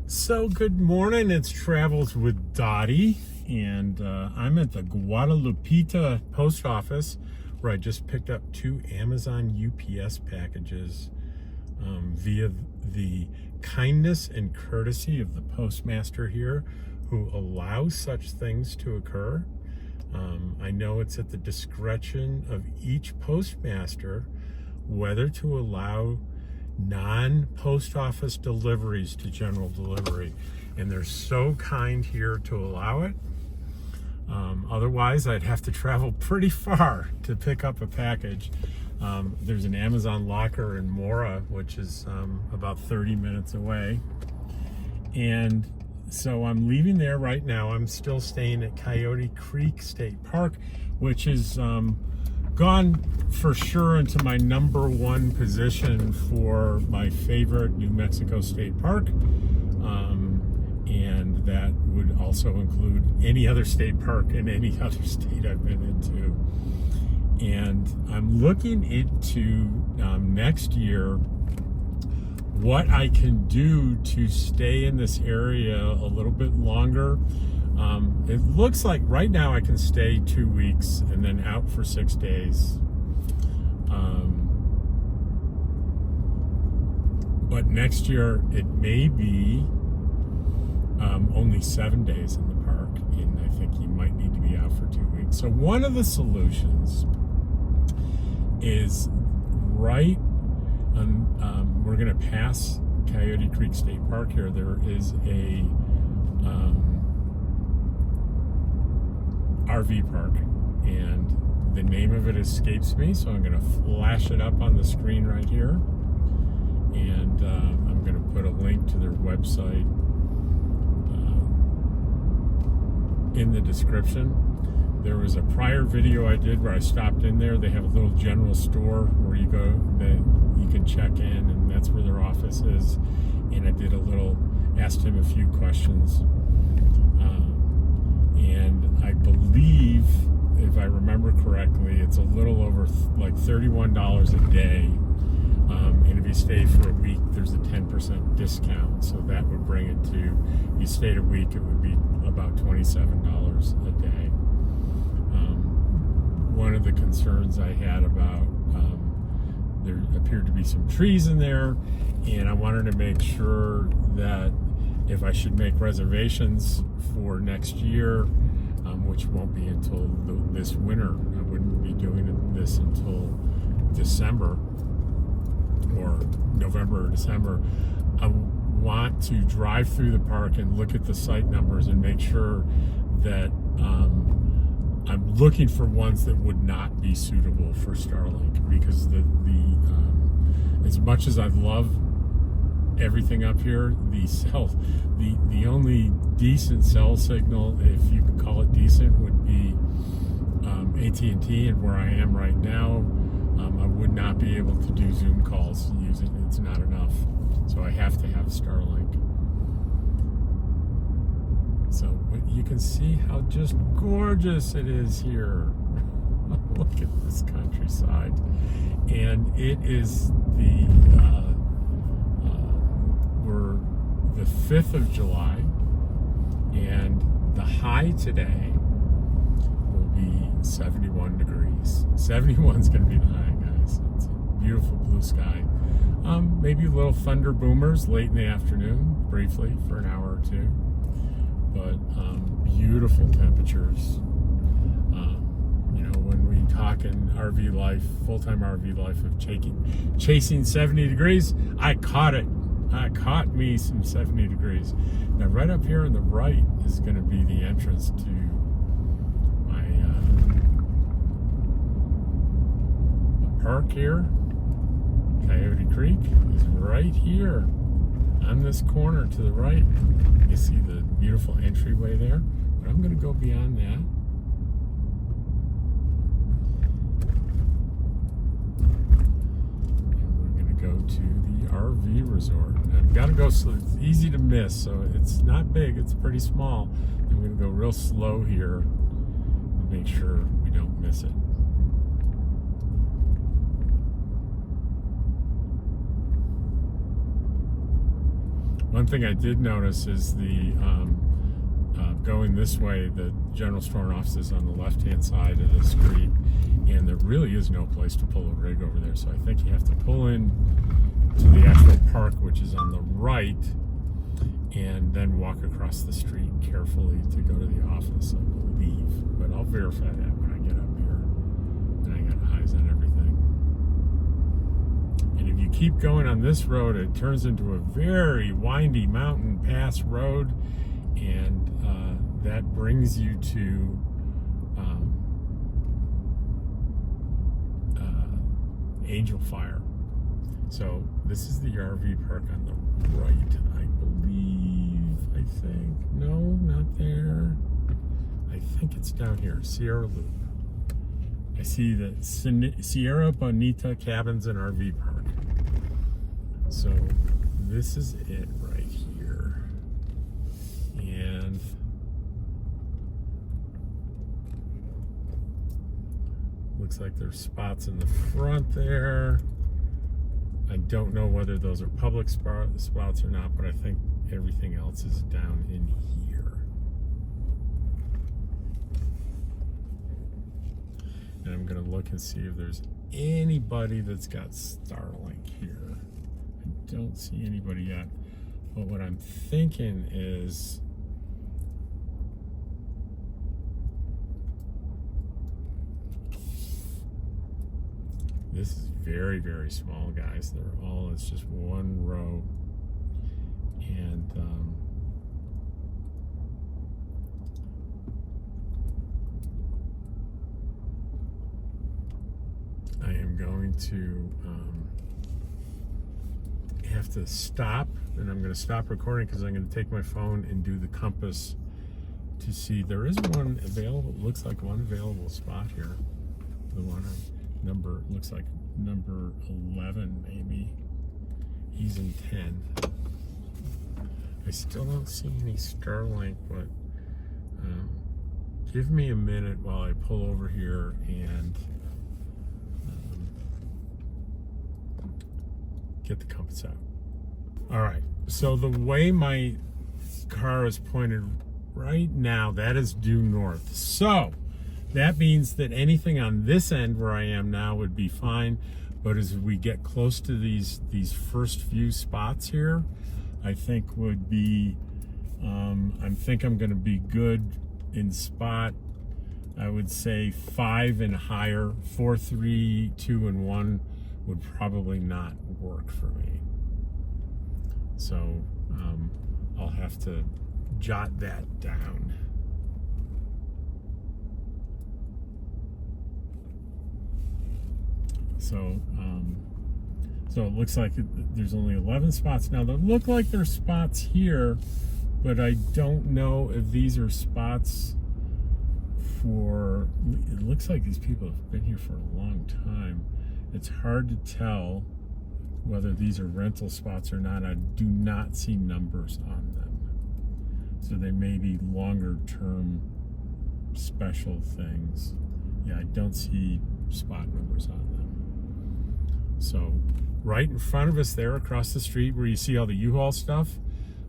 So good morning, it's Travels with Dottie, and I'm at the Guadalupe post office where I just picked up 2 Amazon UPS packages via the kindness and courtesy of the postmaster here who allows such things to occur. I know it's at the discretion of each postmaster whether to allow non-post office deliveries to general delivery, and they're so kind here to allow it. Otherwise I'd have to travel pretty far to pick up a package. There's an Amazon locker in Mora, which is about 30 minutes away, and so I'm leaving there right now. I'm still staying at Coyote Creek State Park, which is gone for sure into my #1 position for my favorite New Mexico State Park, and that would also include any other state park in any other state I've been into. And I'm looking into next year what I can do to stay in this area a little bit longer. It looks like right now I can stay 2 weeks and then out for 6 days. But next year it may be only 7 days in the park, and I think you might need to be out for 2 weeks. So one of the solutions is right on, we're going to pass Coyote Creek State Park here. There is a RV park, and the name of it escapes me, so I'm going to flash it up on the screen right here, and I'm going to put a link to their website in the description. There was a prior video I did where I stopped in there. They have a little general store where you go that you can check in, and that's where their office is. And I did asked him a few questions. And I believe, if I remember correctly, it's a little over like $31 a day. And if you stay for a week, there's a 10% discount. So that would bring it to, if you stayed a week, it would be about $27 a day. One of the concerns I had about, there appeared to be some trees in there, and I wanted to make sure that if I should make reservations for next year, which won't be until this winter, I wouldn't be doing this until December or November or December. I want to drive through the park and look at the site numbers and make sure that I'm looking for ones that would not be suitable for Starlink, because the as much as I love everything up here, the only decent cell signal, if you could call it decent, would be AT&T, and where I am right now, I would not be able to do Zoom calls using it. It's not enough, so I have to have Starlink. So you can see how just gorgeous it is here. Look at this countryside, and it is we're the 5th of July, and the high today will be 71 degrees. 71 is going to be the high, guys. It's a beautiful blue sky. Maybe little thunder boomers late in the afternoon, briefly for an hour or two, but beautiful temperatures. When we talk in RV life, full-time RV life, of chasing 70 degrees, I caught it. I caught me some 70 degrees. Now, right up here on the right is going to be the entrance to my park here. Coyote Creek is right here on this corner to the right. You see the beautiful entryway there, but I'm going to go beyond that. Go to the RV resort. And I've got to go slow. It's easy to miss, so it's not big, it's pretty small. I'm going to go real slow here to make sure we don't miss it. One thing I did notice is the going this way, the general store and office is on the left-hand side of the street, and there really is no place to pull a rig over there. So I think you have to pull in to the actual park, which is on the right, and then walk across the street carefully to go to the office, I believe. But I'll verify that when I get up here. And I got eyes on everything. And if you keep going on this road, it turns into a very windy mountain pass road, and that brings you to Angel Fire. So this is the RV park on the right, I believe. I think. No, not there. I think it's down here, Sierra Loop. I see the Sierra Bonita Cabins and RV Park. So this is it right here. And looks like there's spots in the front there. I don't know whether those are public spots or not, but I think everything else is down in here. And I'm going to look and see if there's anybody that's got Starlink here. I don't see anybody yet. But what I'm thinking is this is very, very small, guys. They're all, it's just one row. And I am going to have to stop, and I'm going to stop recording because I'm going to take my phone and do the compass to see. There is one available, looks like one available spot here. The one number, looks like number 11 maybe. He's in 10. I still don't see any Starlink, but give me a minute while I pull over here and get the compass out. All right, so the way my car is pointed right now, that is due north. So that means that anything on this end where I am now would be fine. But as we get close to these first few spots here, I think would be, I think I'm gonna be good in spot, I would say 5 and higher. 4, 3, 2, and 1 would probably not work for me. So I'll have to jot that down. So so it looks like there's only 11 spots now. They look like there's spots here, but I don't know if these are spots for, it looks like these people have been here for a long time. It's hard to tell whether these are rental spots or not. I do not see numbers on them. So they may be longer term special things. Yeah, I don't see spot numbers on them. So right in front of us there across the street where you see all the U-Haul stuff,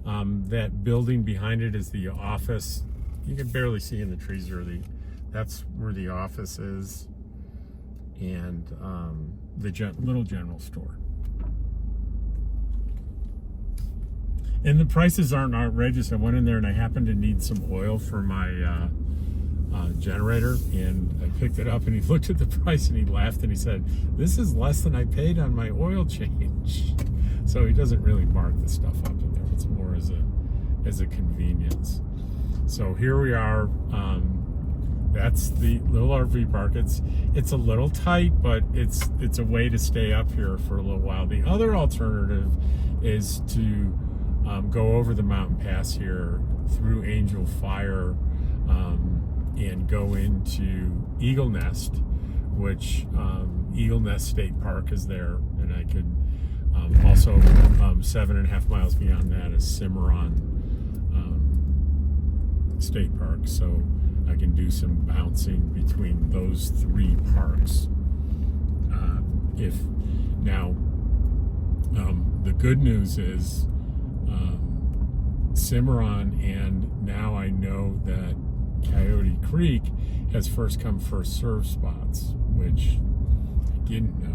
that building behind it is the office. You can barely see in the trees or that's where the office is, and the little general store. And the prices aren't outrageous. I went in there and I happened to need some oil for my generator, and I picked it up and he looked at the price and he laughed and he said, "This is less than I paid on my oil change." So he doesn't really mark the stuff up in there. It's more as a convenience. So here we are. That's the little RV park. It's a little tight, but it's a way to stay up here for a little while. The other alternative is to go over the mountain pass here through Angel Fire and go into Eagle Nest, which Eagle Nest State Park is there, and I could also 7.5 miles beyond that is Cimarron State Park. So I can do some bouncing between those 3 parks. The good news is Cimarron, and now I know that Coyote Creek has first come first serve spots, which I didn't know.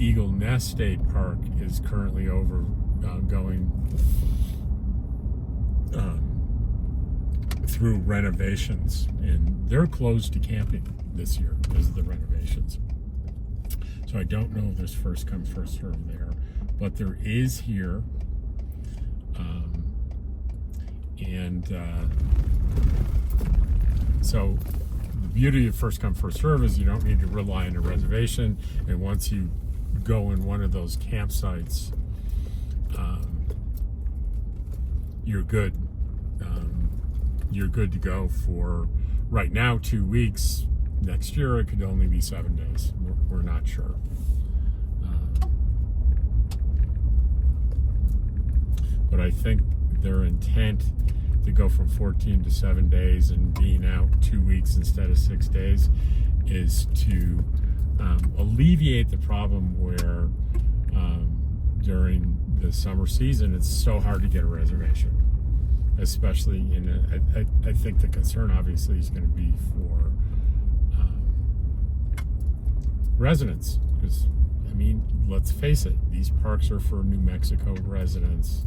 Eagle Nest State Park is currently going through renovations, and they're closed to camping this year because of the renovations. So I don't know if there's first come first serve there, but there is here. So the beauty of first come first serve is you don't need to rely on a reservation, and once you go in one of those campsites, you're good. You're good to go for right now 2 weeks. Next year it could only be 7 days. We're not sure. But I think their intent to go from 14 to 7 days and being out 2 weeks instead of 6 days is to alleviate the problem where during the summer season it's so hard to get a reservation, especially I think the concern obviously is going to be for residents, because I mean, let's face it, these parks are for New Mexico residents,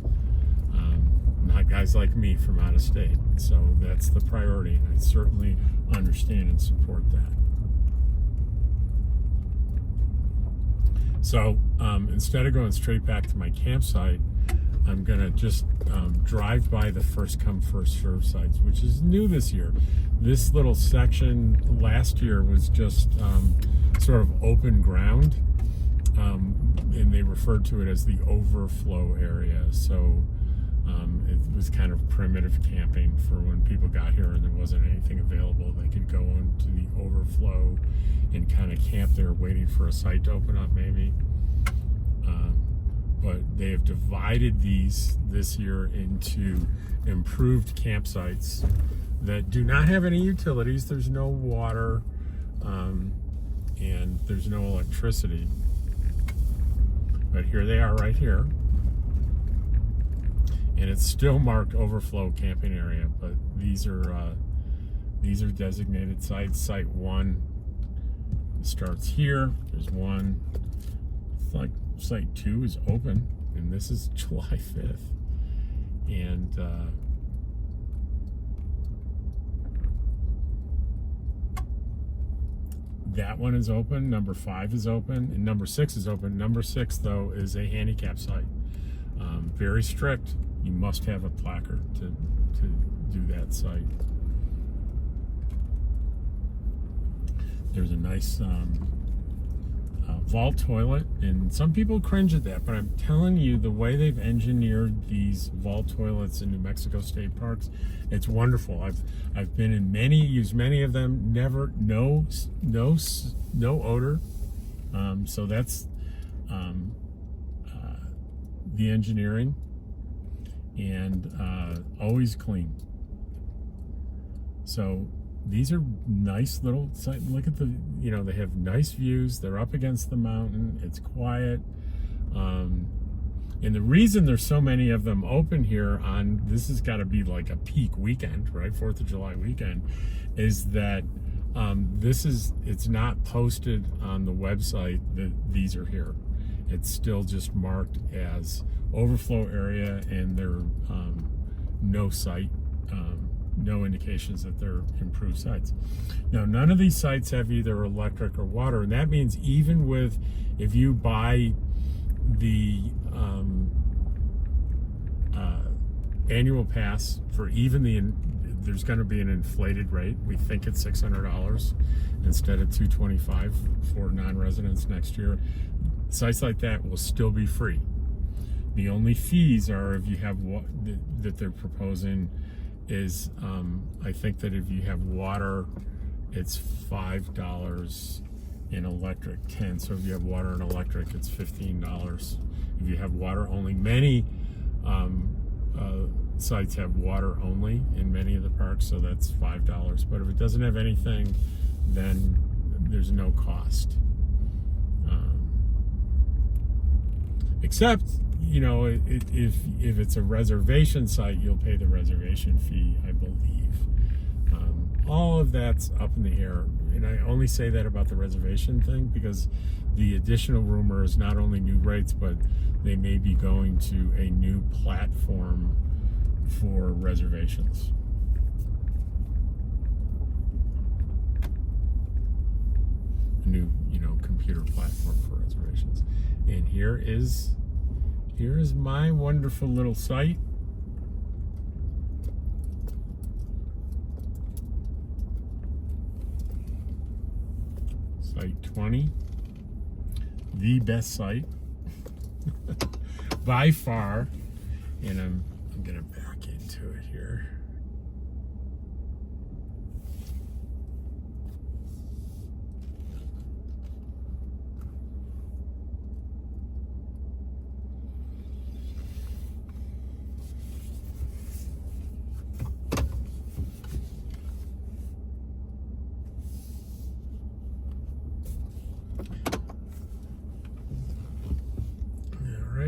not guys like me from out of state. So that's the priority, and I certainly understand and support that. So instead of going straight back to my campsite, I'm gonna just drive by the first come first serve sites, which is new this year. This little section last year was just sort of open ground, and they referred to it as the overflow area. So it was kind of primitive camping for when people got here and there wasn't anything available. They could go into the overflow and kind of camp there waiting for a site to open up maybe. But they have divided these this year into improved campsites that do not have any utilities. There's no water, and there's no electricity. But here they are right here. And it's still marked overflow camping area, but these are designated sites. Site 1 starts here. There's one. It's like Site 2 is open, and this is July 5th. And that one is open. Number 5 is open, and number 6 is open. Number 6, though, is a handicap site. Very strict. You must have a placard to do that site. There's a nice vault toilet, and some people cringe at that, but I'm telling you, the way they've engineered these vault toilets in New Mexico state parks, it's wonderful. I've been in many, used many of them. Never, no odor. So that's the engineering, and always clean. So these are nice little sites. Look at the, they have nice views. They're up against the mountain. It's quiet. And the reason there's so many of them open here on, this has got to be like a peak weekend, right? 4th of July weekend, is that it's not posted on the website that these are here. It's still just marked as overflow area, and they're no site, no indications that they're improved sites. Now, none of these sites have either electric or water, and that means even if you buy the annual pass for there's going to be an inflated rate. We think it's $600 instead of $225 for non-residents next year. Sites like that will still be free. The only fees are if you have that they're proposing is I think that if you have water, it's $5, and electric 10. So if you have water and electric, it's $15. If you have water only, many sites have water only in many of the parks, so that's $5. But if it doesn't have anything, then there's no cost. Except you know, if it's a reservation site, you'll pay the reservation fee, I believe. All of that's up in the air, and I only say that about the reservation thing because the additional rumor is not only new rates, but they may be going to a new platform for reservations. A new, you know, computer platform for reservations. And here is my wonderful little site. Site 20, the best site by far, and I'm gonna back into it here.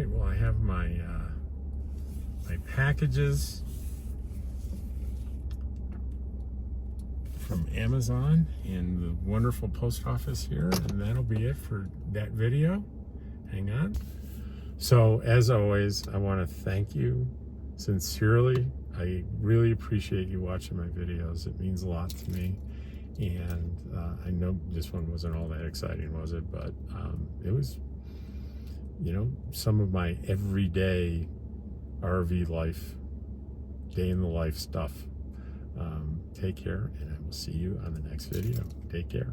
Well, I have my my packages from Amazon and the wonderful post office here, and that'll be it for that video. Hang on. So, as always, I want to thank you sincerely. I really appreciate you watching my videos. It means a lot to me. And I know this one wasn't all that exciting, was it? But it was, you know, some of my everyday RV life, day in the life stuff. Take care, and I will see you on the next video. Take care.